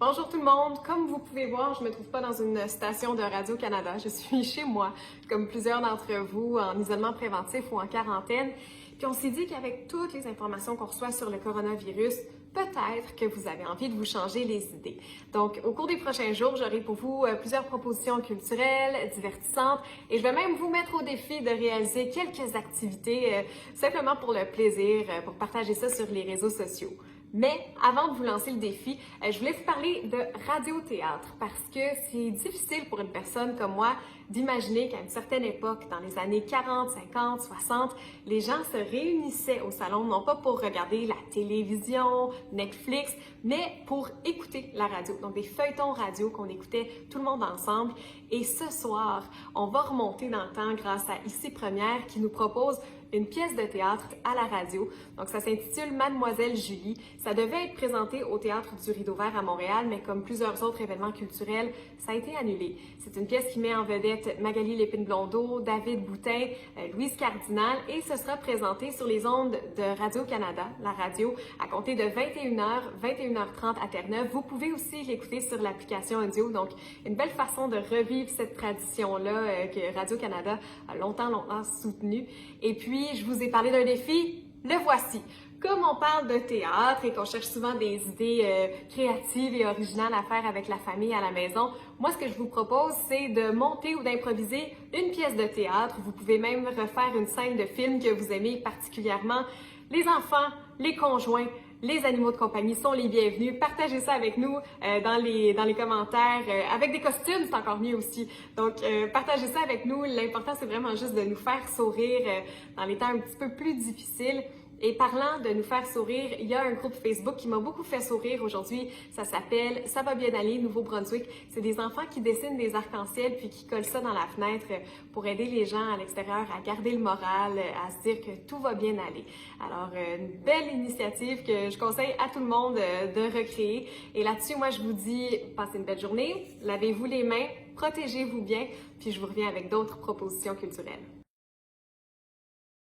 Bonjour tout le monde! Comme vous pouvez voir, je ne me trouve pas dans une station de Radio-Canada. Je suis chez moi, comme plusieurs d'entre vous, en isolement préventif ou en quarantaine. Puis on s'est dit qu'avec toutes les informations qu'on reçoit sur le coronavirus, peut-être que vous avez envie de vous changer les idées. Donc, au cours des prochains jours, j'aurai pour vous plusieurs propositions culturelles, divertissantes, et je vais même vous mettre au défi de réaliser quelques activités simplement pour le plaisir, pour partager ça sur les réseaux sociaux. Mais avant de vous lancer le défi, je voulais vous parler de radiothéâtre parce que c'est difficile pour une personne comme moi d'imaginer qu'à une certaine époque, dans les années 40, 50, 60, les gens se réunissaient au salon, non pas pour regarder la télévision, Netflix, mais pour écouter la radio. Donc des feuilletons radio qu'on écoutait tout le monde ensemble. Et ce soir, on va remonter dans le temps grâce à Ici Première qui nous propose une pièce de théâtre à la radio. Donc, ça s'intitule Mademoiselle Julie. Ça devait être présenté au Théâtre du Rideau Vert à Montréal, mais comme plusieurs autres événements culturels, ça a été annulé. C'est une pièce qui met en vedette Magali Lépine-Blondeau, David Boutin, Louise Cardinal, et ce sera présenté sur les ondes de Radio-Canada, la radio, à compter de 21h, 21h30 à Terre-Neuve. Vous pouvez aussi l'écouter sur l'application audio. Donc, une belle façon de revivre cette tradition-là que Radio-Canada a longtemps soutenue. Et puis, je vous ai parlé d'un défi, le voici. Comme on parle de théâtre et qu'on cherche souvent des idées créatives et originales à faire avec la famille à la maison, moi, ce que je vous propose, c'est de monter ou d'improviser une pièce de théâtre. Vous pouvez même refaire une scène de film que vous aimez particulièrement. Les enfants, les conjoints, les animaux de compagnie sont les bienvenus. Partagez ça avec nous dans les commentaires. Avec des costumes, c'est encore mieux aussi. Donc, partagez ça avec nous. L'important, c'est vraiment juste de nous faire sourire dans les temps un petit peu plus difficiles. Et parlant de nous faire sourire, il y a un groupe Facebook qui m'a beaucoup fait sourire aujourd'hui. Ça s'appelle Ça va bien aller, Nouveau-Brunswick. C'est des enfants qui dessinent des arcs-en-ciel puis qui collent ça dans la fenêtre pour aider les gens à l'extérieur à garder le moral, à se dire que tout va bien aller. Alors, une belle initiative que je conseille à tout le monde de recréer. Et là-dessus, moi, je vous dis, passez une belle journée, lavez-vous les mains, protégez-vous bien, puis je vous reviens avec d'autres propositions culturelles.